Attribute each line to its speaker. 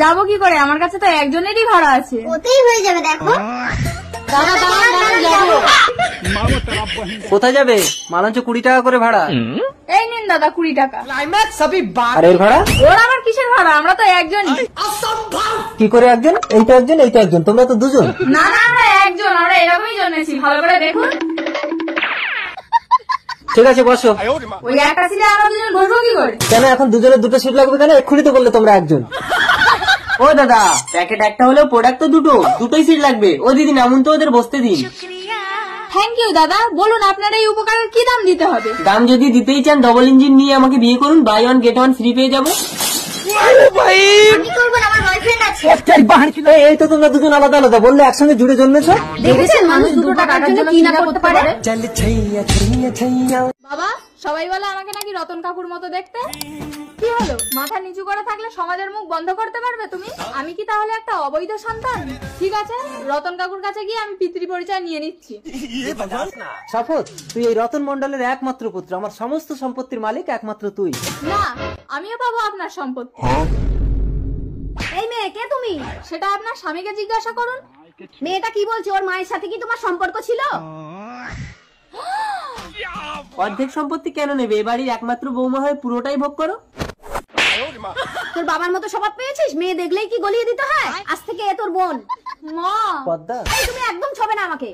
Speaker 1: যাবো কি করে, আমার কাছে তো একজনেরই ভাড়া আছে।
Speaker 2: ওতেই হয়ে যাবে দেখো।
Speaker 3: কোথায় যাবে? মালাঞ্চ 20 টাকা করে ভাড়া।
Speaker 1: এই নিন দাদা 20 টাকা।
Speaker 3: আর এর ভাড়া?
Speaker 1: ওর আবার কিসের ভাড়া, আমরা তো একজনই।
Speaker 3: কি করে একজন? এইটা একজন, এইটা একজন, তোমরা তো দুজন।
Speaker 1: না না আমরা একজন, আমরা এরকমই জন্মেছি, ভালো করে দেখুন।
Speaker 3: ঠিক আছে বসো।
Speaker 1: ওই একটা সিটে আমরা দুজন বসবো কি করে?
Speaker 3: কেন এখন দুজনের দুটো সিট লাগবে কেন? এক্ষুনি তো বললে তোমরা একজন। ও দাদা, প্যাকেট একটা হলেও প্রোডাক্ট তো দুটোই সিট লাগবে। ও দিদি নামুন তো, ওদের বসতে দিন।
Speaker 1: থ্যাংক ইউ দাদা, বলুন আপনার এই উপকারের কি দাম দিতে হবে?
Speaker 3: দাম যদি দিতেই চান, ডবল ইঞ্জিন নিয়ে আমাকে বিয়ে করুন, buy one get one free পেয়ে যাবো।
Speaker 2: আমি করবো না, আমার বয়ফ্রেন্ড আছে।
Speaker 3: এই তো তোমরা দুজন আলাদা আলাদা, বললে একসঙ্গে জুড়ে জন্মেছ।
Speaker 1: দেখেছেন মানুষ 2 টাকার জন্য কি না করতে পারে। বাবা, সবাই বলে আমাকে নাকি রতন কাকুর মতো দেখতে। কি হলো, মাথা নিচু করে থাকলে সমাজের মুখ বন্ধ করতে পারবে তুমি? আমি কি তাহলে একটা অবৈধ সন্তান? ঠিক আছে, রতন কাকুর কাছে গিয়ে আমি পিতৃ পরিচয় নিয়ে নিচ্ছি।
Speaker 3: শপথ, তুই এই রতন মন্ডলের একমাত্র পুত্র, আমার সমস্ত সম্পত্তির মালিক একমাত্র তুই।
Speaker 1: না, আমিও পাবো আপনার সম্পত্তি।
Speaker 2: এই মেয়ে কে তুমি?
Speaker 1: সেটা আপনার স্বামীকে জিজ্ঞাসা করুন।
Speaker 2: মেয়েটা কি বলছে? ওর মায়ের সাথে কি তোমার সম্পর্ক ছিল?
Speaker 3: অর্ধেক সম্পত্তি কেন নেবে? এ বাড়ির একমাত্র বৌমা হয়ে পুরোটাই ভোগ করো।
Speaker 2: তোর বাবার মতো স্বভাব পেয়েছিস? মেয়ে দেখলেই কি গলিয়ে দিতে হয়? আজ থেকে এ তোর বোন।
Speaker 1: মা,
Speaker 3: পদ্মা,
Speaker 2: তুমি একদম ছবে না আমাকে।